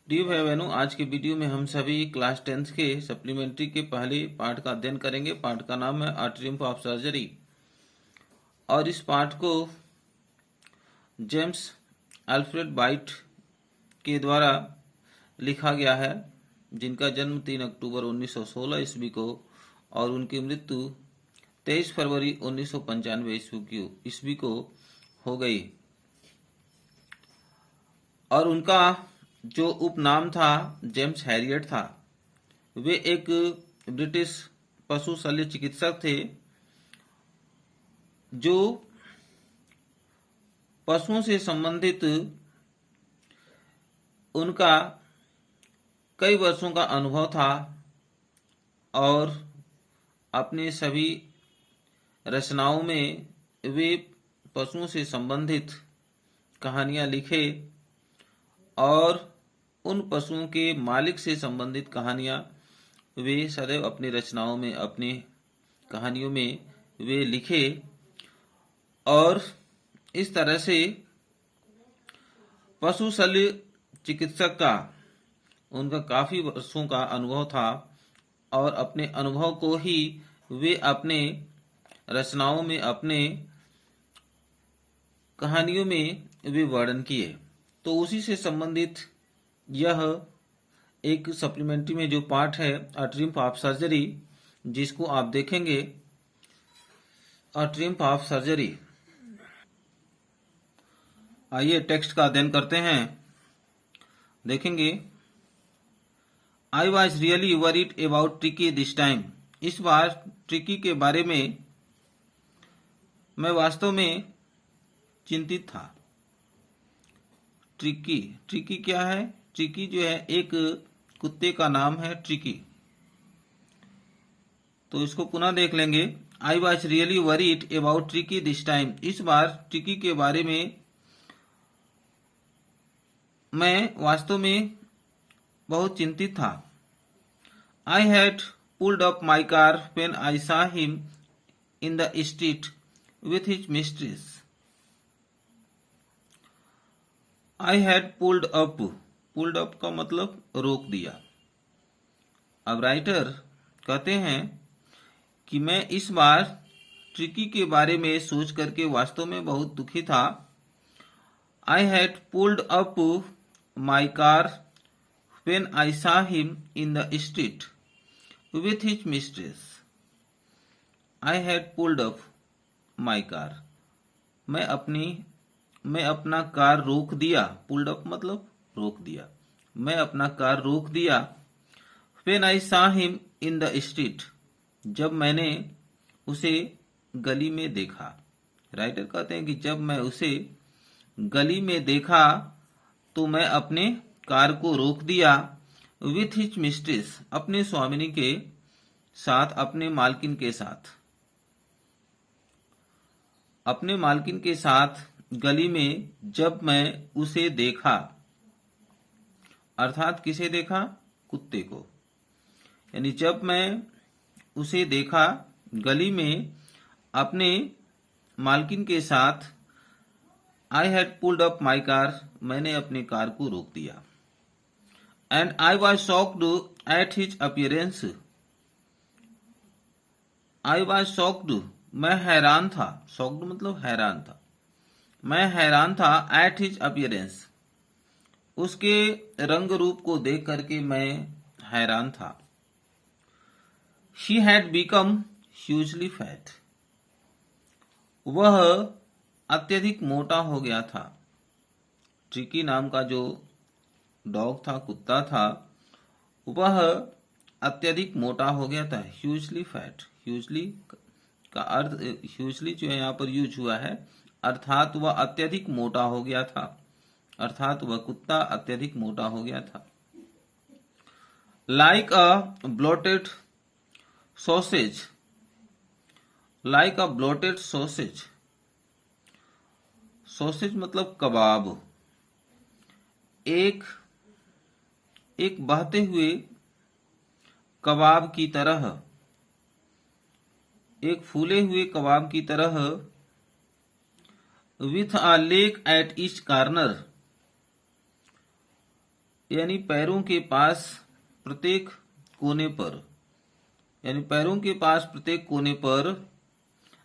Dear भाई बहनों, आज के वीडियो में हम सभी क्लास 10th के सप्लीमेंट्री के पहले पार्ट का अध्ययन करेंगे। पार्ट का नाम है ट्रिम्फ ऑफ सर्जरी और इस पार्ट को जेम्स अल्फ्रेड वाइट के द्वारा लिखा गया है, जिनका जन्म 3 अक्टूबर 1916 ईस्वी को और उनकी मृत्यु 23 फरवरी 1995 ईस्वी को हो गई। और उनका जो उपनाम था जेम्स हैरियट था। वे एक ब्रिटिश पशु शल्य चिकित्सक थे जो पशुओं से संबंधित उनका कई वर्षों का अनुभव था और अपने सभी रचनाओं में वे पशुओं से संबंधित कहानियां लिखे और उन पशुओं के मालिक से संबंधित कहानियां वे सदैव अपनी रचनाओं में, अपनी कहानियों में वे लिखे। और इस तरह से पशु शल्य चिकित्सक का उनका काफी वर्षों का अनुभव था और अपने अनुभव को ही वे अपने रचनाओं में, अपने कहानियों में वे वर्णन किए। तो उसी से संबंधित यह एक सप्लीमेंट्री में जो पार्ट है ट्रिम्फ ऑफ सर्जरी, जिसको आप देखेंगे ट्रिम्फ ऑफ सर्जरी। आइए टेक्स्ट का अध्ययन करते हैं। देखेंगे, I was really worried about tricky this time. इस बार ट्रिकी के बारे में मैं वास्तव में चिंतित था। ट्रिकी क्या है? ट्रिकी जो है एक कुत्ते का नाम है, ट्रिकी। तो इसको पुनः देख लेंगे। I was really worried about tricky this time. इस बार ट्रिकी के बारे में मैं वास्तव में बहुत चिंतित था। I had pulled up my car when I saw him in the street with his mistress. I had pulled up का मतलब रोक दिया। अब राइटर कहते हैं कि मैं इस बार ट्रिकी के बारे में सोच करके वास्तव में बहुत दुखी था। I had pulled up my car when I saw him in the street with his mistress. I had pulled up my car. मैं अपना कार रोक दिया। पुल्ड अप मतलब रोक दिया। मैं अपना कार रोक दिया। When I saw him in the street, जब मैंने उसे गली में देखा। राइटर कहते हैं कि जब मैं उसे गली में देखा तो मैं अपने कार को रोक दिया। विथ हिज मिस्ट्रेस, अपने स्वामिनी के साथ, अपने मालकिन के साथ। अपने मालकिन के साथ गली में जब मैं उसे देखा, अर्थात किसे देखा? कुत्ते को। यानी जब मैं उसे देखा गली में अपने मालकिन के साथ, I had pulled up my car, मैंने अपनी कार को रोक दिया। And I was shocked at his appearance. I was shocked, मैं हैरान था। शॉक्ड मतलब हैरान था। मैं हैरान था एट हिज अपीयरेंस, उसके रंग रूप को देख करके मैं हैरान था। She had become hugely fat, वह अत्यधिक मोटा हो गया था। ट्रिकी नाम का जो डॉग था, कुत्ता था, वह अत्यधिक मोटा हो गया था। ह्यूजली फैट, ह्यूजली का अर्थ, ह्यूजली जो है यहाँ पर यूज हुआ है, अर्थात वह अत्यधिक मोटा हो गया था। अर्थात वह कुत्ता अत्यधिक मोटा हो गया था। लाइक अ ब्लोटेड सॉसेज, लाइक अ ब्लोटेड सॉसेज। सॉसेज मतलब कबाब। एक बहते हुए कबाब की तरह, एक फूले हुए कबाब की तरह। With a lake at each corner, यानी पैरों के पास प्रत्येक कोने पर, यानी पैरों के पास प्रत्येक कोने पर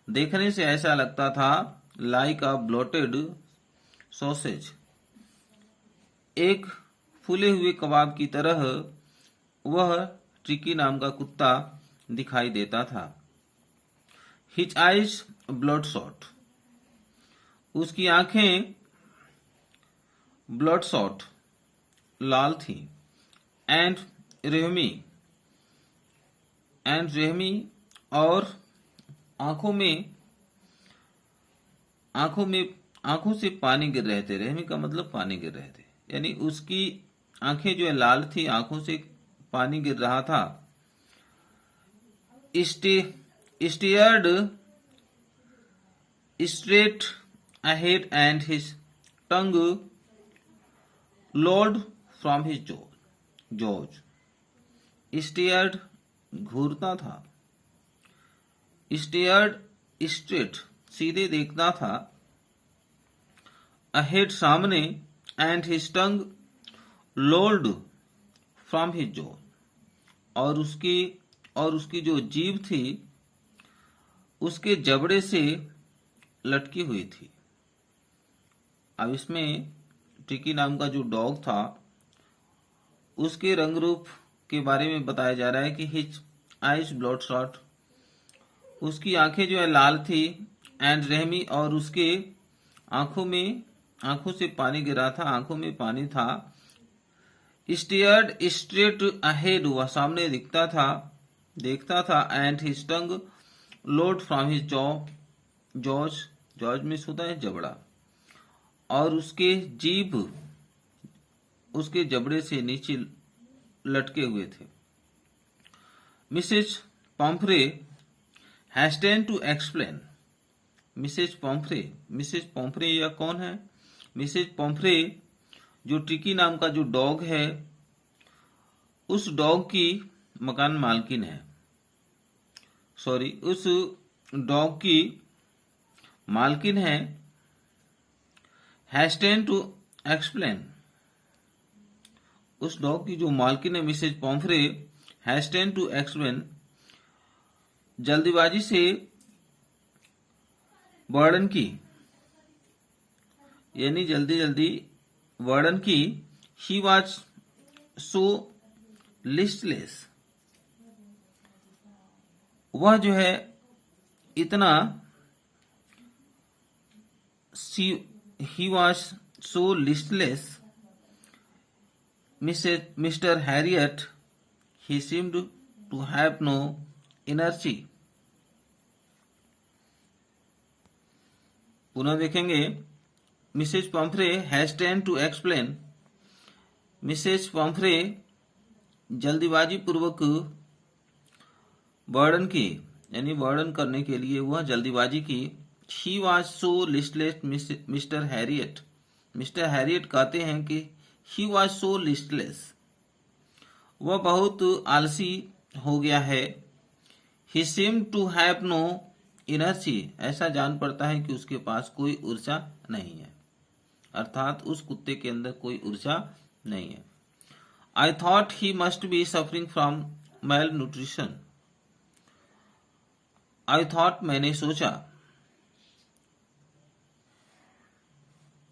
देखने से ऐसा लगता था लाइक अ ब्लोटेड सॉसेज, एक फूले हुए कबाब की तरह वह ट्रिकी नाम का कुत्ता दिखाई देता था। हिज आइज ब्लडशॉट, उसकी आंखें ब्लडशॉट लाल थी। एंड रेहमी, और आंखों से पानी गिर रहे थे। रहमी का मतलब पानी गिर रहे थे, यानी उसकी आंखें जो है लाल थी, आंखों से पानी गिर रहा था। Stared straight ahead and his tongue lolled from his jaws. Stared घूरता था, स्टेयर्ड स्ट्रेट सीधे देखता था, अहेड सामने, and his tongue lolled from his jaw, और उसकी जो जीभ थी उसके जबड़े से लटकी हुई थी। अब इसमें ट्रिकी नाम का जो डॉग था उसके रंग रूप के बारे में बताया जा रहा है कि हिज आइज ब्लडशॉट, उसकी आंखें जो है लाल थी। एंड रहमी, और उसके आंखों से पानी गिरा था, आंखों में पानी था। स्टेयर्ड स्ट्रेट अहेड, वह सामने देखता था। And his tongue lolled from his jaws में होता है जबड़ा, और उसके जीभ उसके जबड़े से नीचे लटके हुए थे। Mrs Pomfrey hastened to explain, Mrs Pomfrey यह कौन है? मिसेज पॉम्फ्रे जो ट्रिकी नाम का जो डॉग है, उस डॉग की मकान मालकिन है। उस डॉग की मालकिन है। हैस्टेन टू एक्सप्लेन, उस डॉग की जो मालकिन है Mrs Pomfrey, hastened to explain, जल्दीबाजी से वर्णन की, यानी जल्दी वर्णन की। ही वॉज सो लिस्टलेस, वह जो है इतना, he was so listless, Mr Herriot, he seemed to have no energy। पुनः देखेंगे। Mrs Pomfrey hastened to explain, Mrs Pomfrey जल्दीबाजी पूर्वक वर्णन की, यानी वर्णन करने के लिए वह जल्दीबाजी की। He was so listless, mister Herriot कहते हैं कि he was so listless, वह बहुत आलसी हो गया है। He seemed to have no energy, ऐसा जान पड़ता है कि उसके पास कोई ऊर्जा नहीं है, अर्थात उस कुत्ते के अंदर कोई ऊर्जा नहीं है। I thought he must be suffering from malnutrition, I thought मैंने सोचा,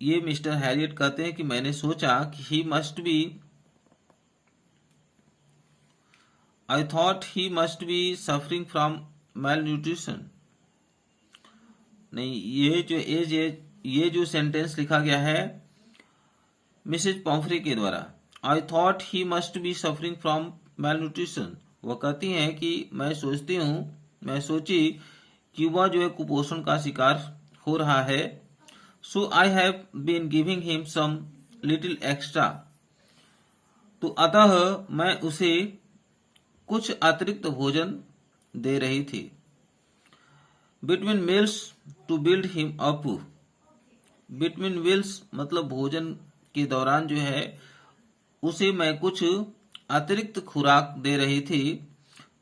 ये मिस्टर हैरियट कहते हैं कि मैंने सोचा कि he must be, I thought he must be suffering from malnutrition। नहीं, ये जो सेंटेंस लिखा गया है मिसेज पॉम्फ्रे के द्वारा, I thought he must be suffering from malnutrition, वह कहती हैं कि मैं सोची कि वह जो है कुपोषण का शिकार हो रहा है। So I have been giving him some little extra, तो अतः मैं उसे कुछ अतिरिक्त भोजन दे रही थी। Between meals to build him up, between meals मतलब भोजन के दौरान जो है उसे मैं कुछ अतिरिक्त खुराक दे रही थी।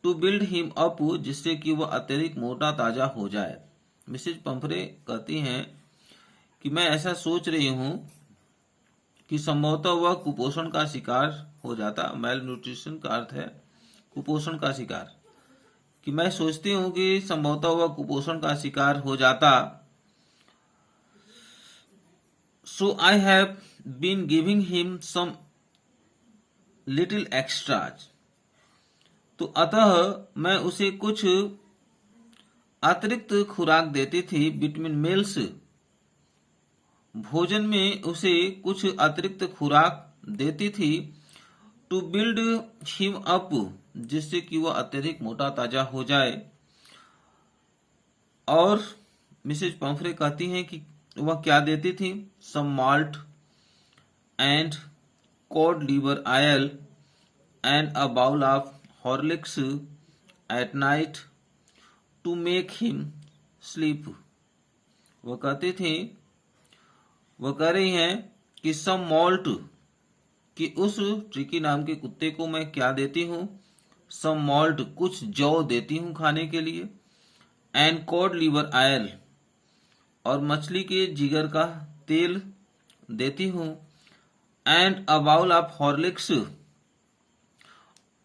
To build him up, जिससे कि वह अतिरिक्त मोटा ताजा हो जाए। मिसेज पम्फ्रे कहती हैं कि मैं ऐसा सोच रही हूं कि संभवतः वह कुपोषण का शिकार हो जाता। मेल न्यूट्रिशन का अर्थ है कुपोषण का शिकार, कि मैं सोचती हूँ कि संभवतः वह कुपोषण का शिकार हो जाता। So I have been giving him some little extras. तो अतः मैं उसे कुछ अतिरिक्त खुराक देती थी। बिटवीन मील्स, भोजन में उसे कुछ अतिरिक्त खुराक देती थी। टू बिल्ड हिम अप, जिससे कि वह अत्यधिक मोटा ताजा हो जाए। और मिसेज पम्फ्रे कहती हैं कि वह क्या देती थी। Some malt and cod liver oil and a bowl of Horlicks at night to make him sleep। वो कहती थी, वो कह रही हैं कि some malt, कि उस ट्रिकी नाम के कुत्ते को मैं क्या देती हूँ। some malt, कुछ जौ देती हूँ खाने के लिए। and cod liver oil, और मछली के जिगर का तेल देती हूँ। And a bowl of Horlicks,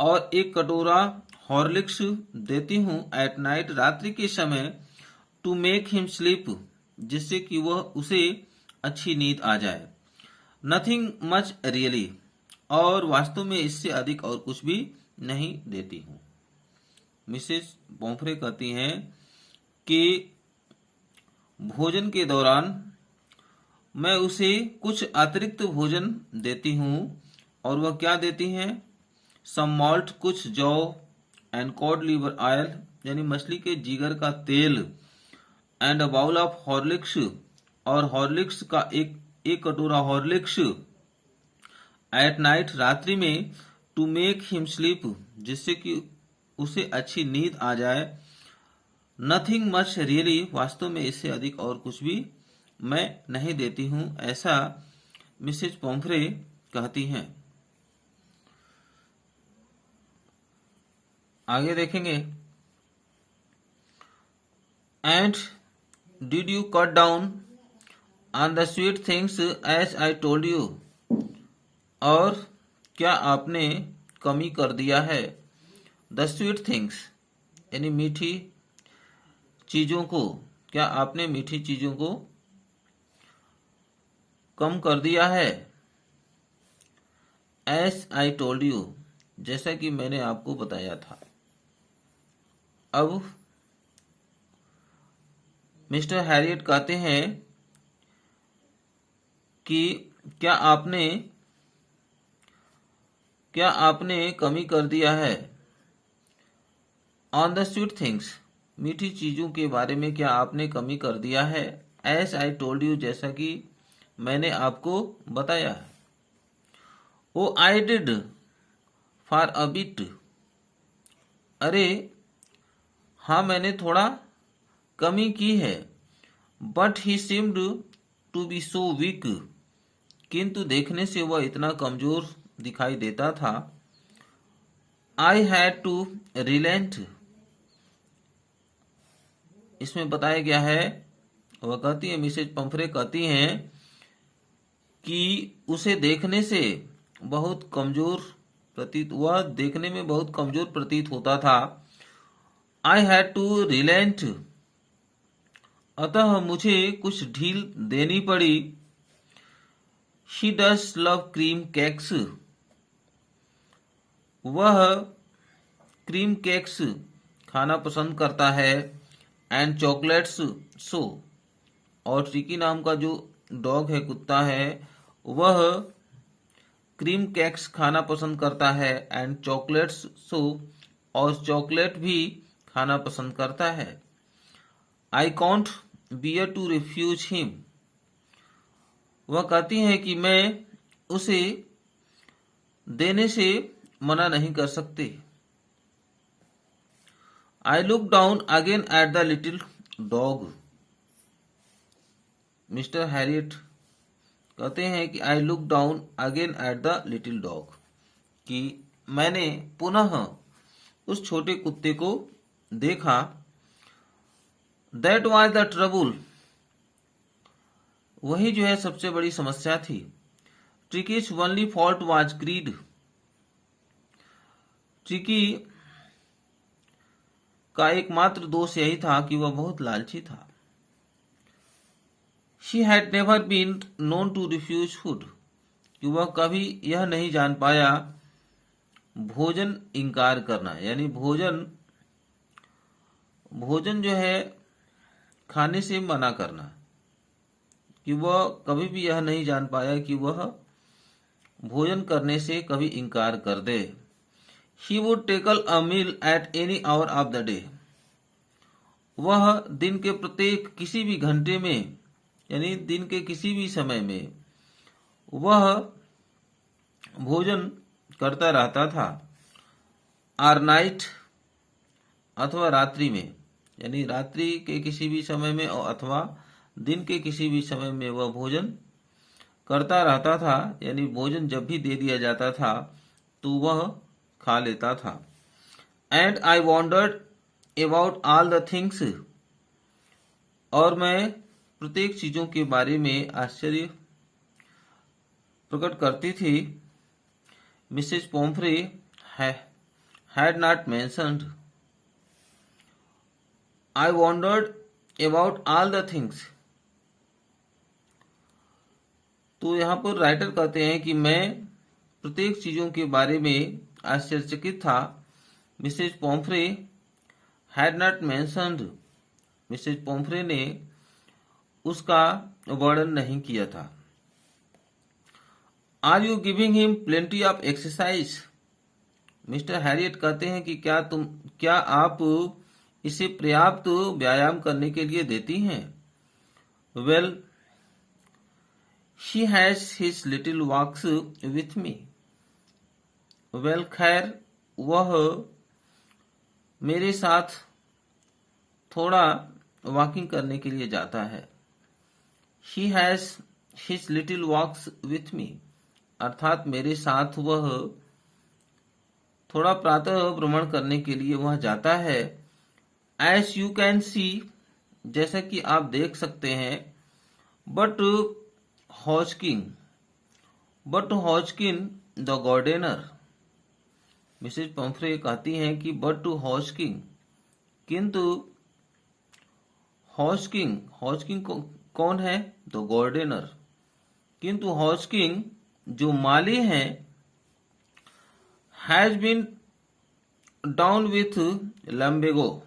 और एक कटोरा हॉर्लिक्स देती हूँ। एट नाइट, रात्रि के समय। टू मेक हिम स्लीप, जिससे कि वह उसे अच्छी नींद आ जाए। नथिंग मच रियली, और वास्तव में इससे अधिक और कुछ भी नहीं देती हूँ। मिसेस पॉम्फ्रे कहती हैं कि भोजन के दौरान मैं उसे कुछ अतिरिक्त भोजन देती हूँ। और वह क्या देती हैं। सम मॉल्ट, कुछ जौ। एंड कॉड लीवर ऑयल, यानी मछली के जिगर का तेल। And a bowl of Horlicks, और हॉर्लिक्स का एक कटोरा हॉर्लिक्स। एट नाइट, रात्रि में। टू मेक हिम स्लीप, जिससे कि उसे अच्छी नींद आ जाए। नथिंग मच रियली, वास्तव में इससे अधिक और कुछ भी मैं नहीं देती हूँ। ऐसा मिसेज पॉम्फ्रे कहती हैं। आगे देखेंगे। And did you cut down on the sweet things as I told you, और क्या आपने कमी कर दिया है। द स्वीट थिंग्स, यानी मीठी चीजों को, क्या आपने मीठी चीजों को कम कर दिया है। एस आई टोल्ड यू, जैसा कि मैंने आपको बताया था। अब मिस्टर हैरियट कहते हैं कि क्या आपने कमी कर दिया है। ऑन द स्वीट थिंग्स, मीठी चीजों के बारे में क्या आपने कमी कर दिया है। एस आई टोल्ड यू, जैसा कि मैंने आपको बताया है। Oh I did for a bit, अरे हाँ मैंने थोड़ा कमी की है। But he seemed to be so weak, किंतु देखने से वह इतना कमजोर दिखाई देता था। आई हैड टू रिलेंट, इसमें बताया गया है, वह कहती है, मिसेज पम्फ्रे कहती हैं कि उसे देखने से बहुत कमजोर प्रतीत, वह देखने में बहुत कमजोर प्रतीत होता था। आई हैड टू रिलेंट, अतः मुझे कुछ ढील देनी पड़ी। She does love cream cakes, वह क्रीम केक्स खाना पसंद करता है। एंड चॉकलेट्स सो, और ट्रिकी नाम का जो डॉग है, कुत्ता है, वह क्रीम केक्स खाना पसंद करता है। एंड चॉकलेट्स सो, और चॉकलेट भी खाना पसंद करता है। I can't bear to refuse him, वह कहती है कि मैं उसे देने से मना नहीं कर सकती। I look down again at the little dog, mister Herriot कहते हैं कि I look down again at the little dog, कि मैंने पुनः उस छोटे कुत्ते को देखा। दैट वाज द ट्रबल, वही जो है सबसे बड़ी समस्या थी। ट्रिकी's only fault was greed. Tricky का एकमात्र दोष यही था कि वह बहुत लालची था. She had never been known to refuse food. कि वह कभी यह नहीं जान पाया भोजन इनकार करना, यानी भोजन जो है खाने से मना करना, कि वह कभी भी यह नहीं जान पाया कि वह भोजन करने से कभी इनकार कर दे. He would take a meal at any hour of the day. वह दिन के प्रत्येक किसी भी घंटे में, यानी दिन के किसी भी समय में वह भोजन करता रहता था. और नाइट अथवा रात्रि में, यानी रात्रि के किसी भी समय में अथवा दिन के किसी भी समय में वह भोजन करता रहता था. यानी भोजन जब भी दे दिया जाता था तो वह खा लेता था. And I wondered about all the things. और मैं प्रत्येक चीजों के बारे में आश्चर्य प्रकट करती थी. Mrs Pomfrey had not mentioned I wondered about all the things. तो यहाँ पर राइटर कहते हैं कि मैं प्रत्येक चीजों के बारे में आश्चर्यचकित था. Mrs Pomfrey had not mentioned. Mrs Pomfrey ने उसका वर्णन नहीं किया था. Are you giving him plenty of exercise. Mr Herriot कहते हैं कि क्या आप इसे पर्याप्त व्यायाम करने के लिए देती हैं. Well she has his little walks with me. Well खैर वह मेरे साथ थोड़ा वॉकिंग करने के लिए जाता है. She has his little walks with me, अर्थात मेरे साथ वह थोड़ा प्रातः भ्रमण करने के लिए वह जाता है. एज यू कैन सी, जैसा कि आप देख सकते हैं. But Hodgkin the gardener. Mrs Pomfrey कहती हैं कि बट हॉजकिन, किंतु हॉजकिन कौन है? The gardener. किंतु हॉजकिन जो माली हैं has been down with lumbago.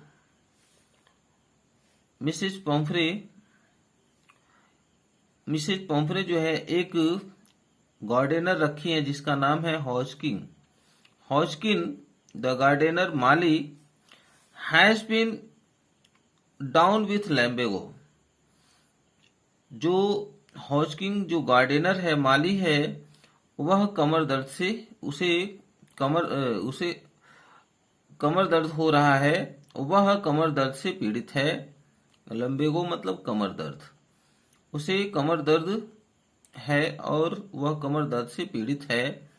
Mrs Pomfrey जो है एक गार्डनर रखी है जिसका नाम है हॉजकिन. द गार्डनर माली has been down with lumbago. जो हॉजकिन जो गार्डनर है, माली है, वह कमर दर्द से उसे कमर दर्द हो रहा है. वह कमर दर्द से पीड़ित है. लम्बेगो मतलब कमर दर्द. उसे कमर दर्द है और वह कमर दर्द से पीड़ित है.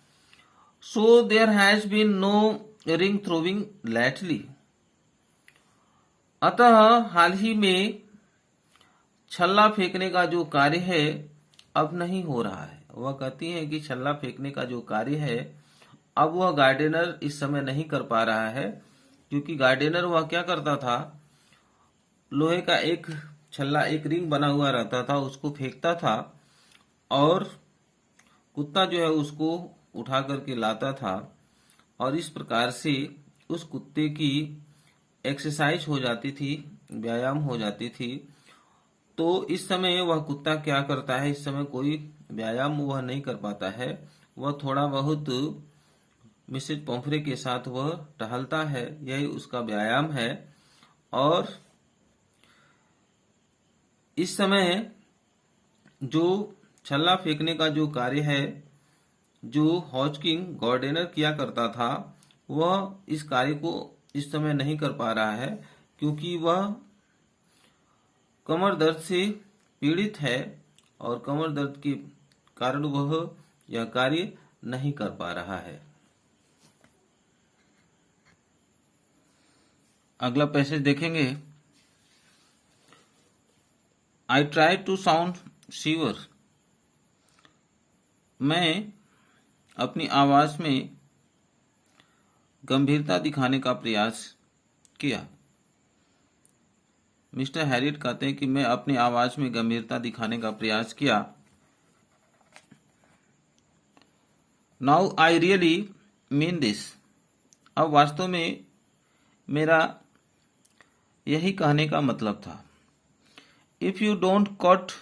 So there has been no ring throwing lately. अतः हाल ही में छल्ला फेंकने का जो कार्य है अब नहीं हो रहा है. वह कहती है कि छल्ला फेंकने का जो कार्य है अब वह गार्डनर इस समय नहीं कर पा रहा है, क्योंकि गार्डनर वह क्या करता था, लोहे का एक छल्ला, एक रिंग बना हुआ रहता था, उसको फेंकता था और कुत्ता जो है उसको उठा करके लाता था और इस प्रकार से उस कुत्ते की एक्सरसाइज हो जाती थी, व्यायाम हो जाती थी. तो इस समय वह कुत्ता क्या करता है, इस समय कोई व्यायाम वह नहीं कर पाता है. वह थोड़ा बहुत मिसेज पोम्फ्रे के साथ वह टहलता है, यही उसका व्यायाम है. और इस समय जो छल्ला फेंकने का जो कार्य है जो हॉजकिन गार्डनर किया करता था, वह इस कार्य को इस समय नहीं कर पा रहा है, क्योंकि वह कमर दर्द से पीड़ित है और कमर दर्द के कारण वह यह कार्य नहीं कर पा रहा है. अगला पैसेज देखेंगे. आई ट्राई टू साउंड शिवर. मैं अपनी आवाज में गंभीरता दिखाने का प्रयास किया। मिस्टर हैरियट कहते हैं कि मैं अपनी आवाज में गंभीरता दिखाने का प्रयास किया। Now I really mean this. अब वास्तव में मेरा यही कहने का मतलब था। If you don't cut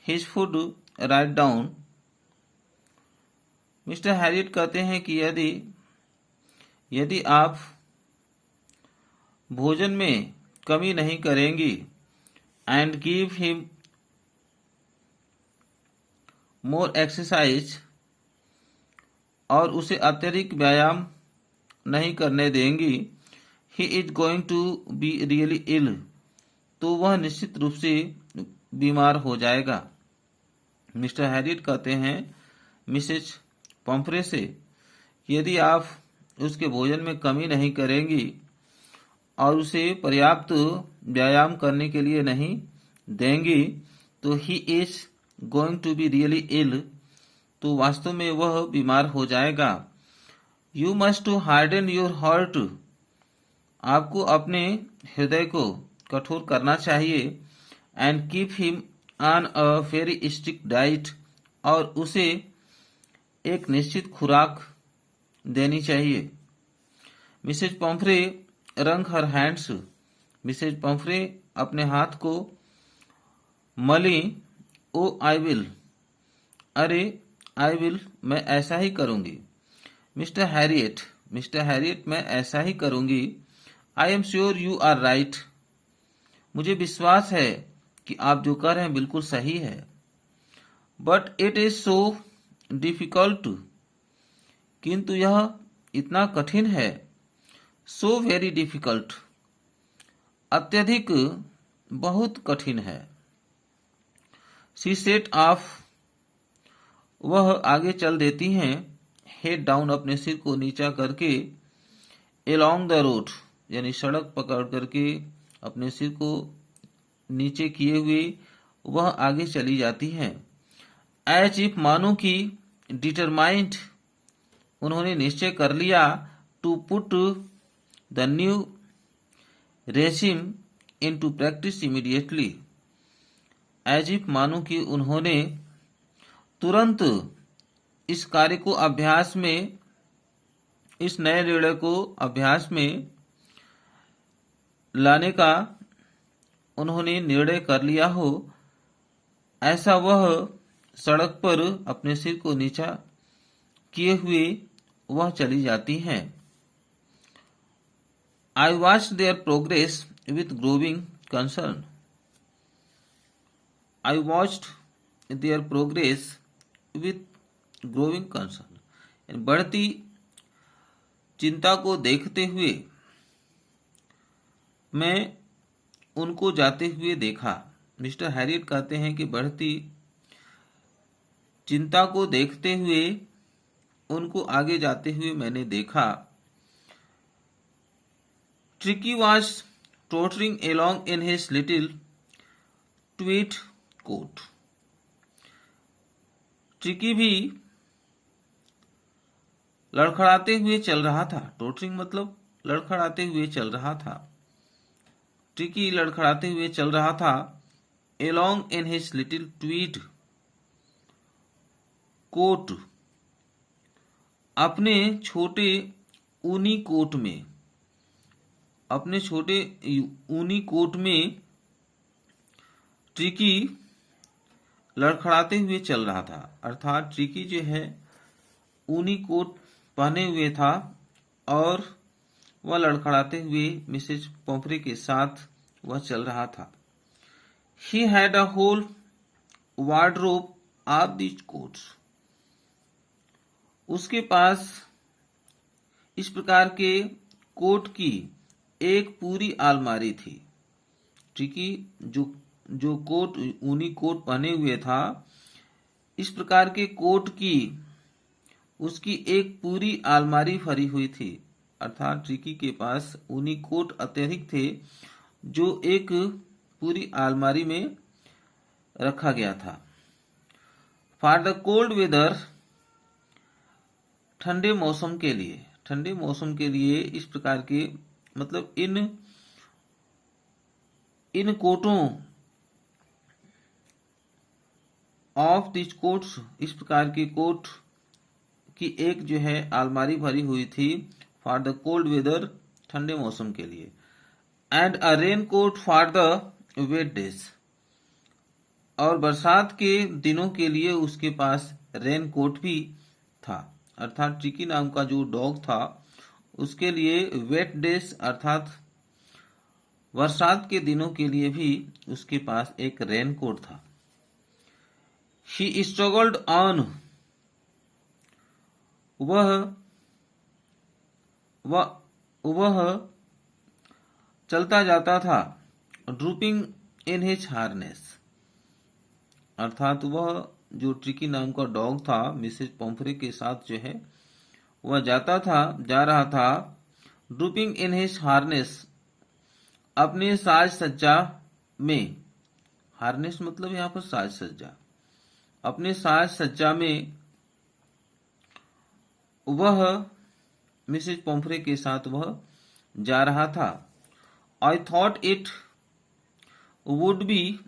his food write down. Mister Herriot कहते हैं कि यदि आप भोजन में कमी नहीं करेंगी and give him more exercise, और उसे अत्यधिक व्यायाम नहीं करने देंगी, he is going to be really ill, तो वह निश्चित रूप से बीमार हो जाएगा। मिस्टर हैरियट कहते हैं मिसेज पम्फ्रे से, यदि आप उसके भोजन में कमी नहीं करेंगी और उसे पर्याप्त व्यायाम करने के लिए नहीं देंगी, तो he is going to be really ill, तो वास्तव में वह बीमार हो जाएगा। You must to harden your heart. आपको अपने हृदय को कठोर करना चाहिए। And keep him on a very strict diet, और उसे एक निश्चित खुराक देनी चाहिए। मिसेज पम्फ्रे रंग हर हैंड्स। मिसेज पम्फ्रे अपने हाथ को मली। ओ आई विल, अरे आई विल, मैं ऐसा ही करूंगी। मिस्टर हैरियट, मैं ऐसा ही करूंगी। I am sure you are right, मुझे विश्वास है कि आप जो कर रहे हैं बिल्कुल सही है। But it is so difficult, किंतु यह इतना कठिन है। सो वेरी डिफिकल्ट, अत्यधिक, बहुत कठिन है। शी सेट ऑफ, वह आगे चल देती हैं। हेड डाउन, अपने सिर को नीचा करके। एलोंग द रोड, यानी सड़क पकड़ करके अपने सिर को नीचे किए हुए वह आगे चली जाती हैं। एज इफ, मानो कि डिटरमाइंड, उन्होंने निश्चय कर लिया। To put the new regime into practice immediately. As if, मानो कि उन्होंने तुरंत इस कार्य को अभ्यास में, इस नए निर्णय को अभ्यास में लाने का उन्होंने निर्णय कर लिया हो, ऐसा वह सड़क पर अपने सिर को नीचा किए हुए वह चली जाती हैं। I watched there progress with growing concern. I watched there progress with growing concern, बढ़ती चिंता को देखते हुए मैं उनको जाते हुए देखा। मिस्टर हैरियट कहते हैं कि बढ़ती चिंता को देखते हुए उनको आगे जाते हुए मैंने देखा। Tricky was tottering along in his little tweed coat. Tricky भी लड़खड़ाते हुए चल रहा था। टोटरिंग मतलब लड़खड़ाते हुए चल रहा था। ट्रिकी लड़खड़ाते हुए चल रहा था। Along in his little tweed coat, अपने छोटे ऊनी कोट में, अपने छोटे ऊनी कोट में ट्रिकी लड़खड़ाते हुए चल रहा था। अर्थात ट्रिकी जो है ऊनी कोट पहने हुए था और वह लड़खड़ाते हुए मिसेज पम्फ्रे के साथ वह चल रहा था। He had a whole wardrobe of these coats. उसके पास इस प्रकार के कोट की एक पूरी अलमारी थी। ट्रिकी जो कोट, ऊनी कोट पहने हुए था, इस प्रकार के कोट की उसकी एक पूरी अलमारी भरी हुई थी। अर्थात ट्रिकी के पास ऊनी कोट अत्यधिक थे जो एक पूरी अलमारी में रखा गया था। फॉर द कोल्ड वेदर, ठंडे मौसम के लिए, ठंडे मौसम के लिए इस प्रकार के मतलब इन कोटों ऑफ दिस कोट्स, इस प्रकार के कोट की एक जो है अलमारी भरी हुई थी फॉर द कोल्ड वेदर, ठंडे मौसम के लिए। And a raincoat for the wet days, और बरसात के दिनों के लिए उसके पास रेन कोट भी था। अर्थात ट्रिकी नाम का जो डॉग था उसके लिए वेट डेज अर्थात बरसात के दिनों के लिए भी उसके पास एक रेन कोट था। शी स्ट्रगल्ड ऑन, वह चलता जाता था। ड्रूपिंग इन हिज हार्नेस, अर्थात वह जो ट्रिकी नाम का डॉग था मिसेज पॉम्फ्रे के साथ जो है वह जा रहा था। ड्रूपिंग इन हिज हार्नेस, अपने साज सज्जा में, हार्नेस मतलब यहाँ पर साज सज्जा, अपने साज सज्जा में वह मिसेज पॉम्फ्रे के साथ वह जा रहा था। I thought it would be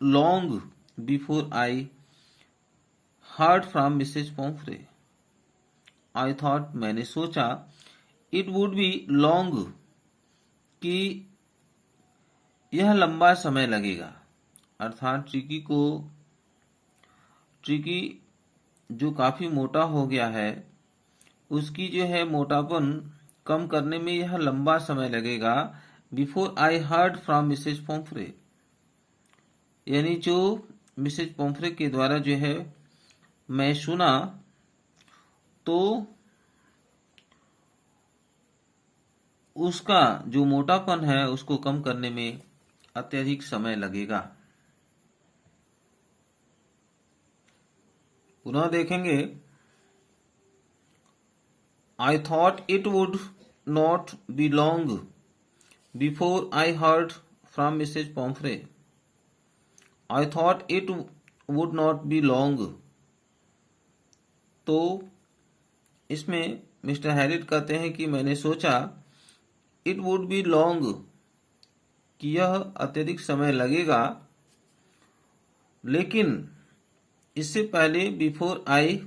long before I heard from Mrs Pumphrey. I thought, मैंने सोचा, इट वुड बी लॉन्ग, कि यह लंबा समय लगेगा। अर्थात ट्रिकी जो काफी मोटा हो गया है उसकी जो है मोटापन कम करने में यह लंबा समय लगेगा। Before I heard from Mrs Pumphrey, यानी जो मिसेज पॉम्फ्रे के द्वारा जो है मैं सुना तो उसका जो मोटापन है उसको कम करने में अत्यधिक समय लगेगा। पुनः देखेंगे। I thought it would not be long before I heard from Mrs. Pomfrey. I thought it would not be long. तो इसमें मिस्टर हैरिट कहते हैं कि मैंने सोचा इट वुड बी लॉन्ग, कि यह अत्यधिक समय लगेगा, लेकिन इससे पहले before I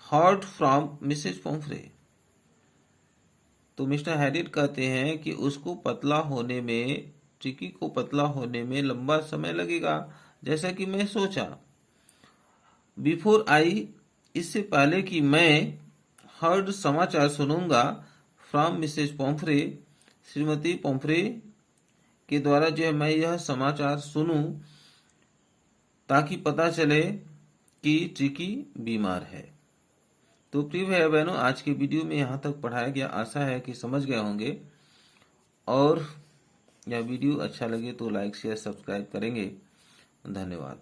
heard from Mrs Pumphrey, तो मिस्टर हैरिट कहते हैं कि उसको पतला होने में, ट्रिकी को पतला होने में लंबा समय लगेगा, जैसा कि मैं सोचा। बिफोर आई, इससे पहले कि मैं हर्ड समाचार सुनूंगा, फ्रॉम मिसेज पॉम्फ्रे, श्रीमती पॉम्फ्रे के द्वारा जो है मैं यह समाचार सुनूं ताकि पता चले कि ट्रिकी बीमार है। तो प्रिय भाई बहनों, आज के वीडियो में यहाँ तक पढ़ाया गया। आशा है कि समझ गए होंगे, और यह वीडियो अच्छा लगे तो लाइक शेयर सब्सक्राइब करेंगे। धन्यवाद।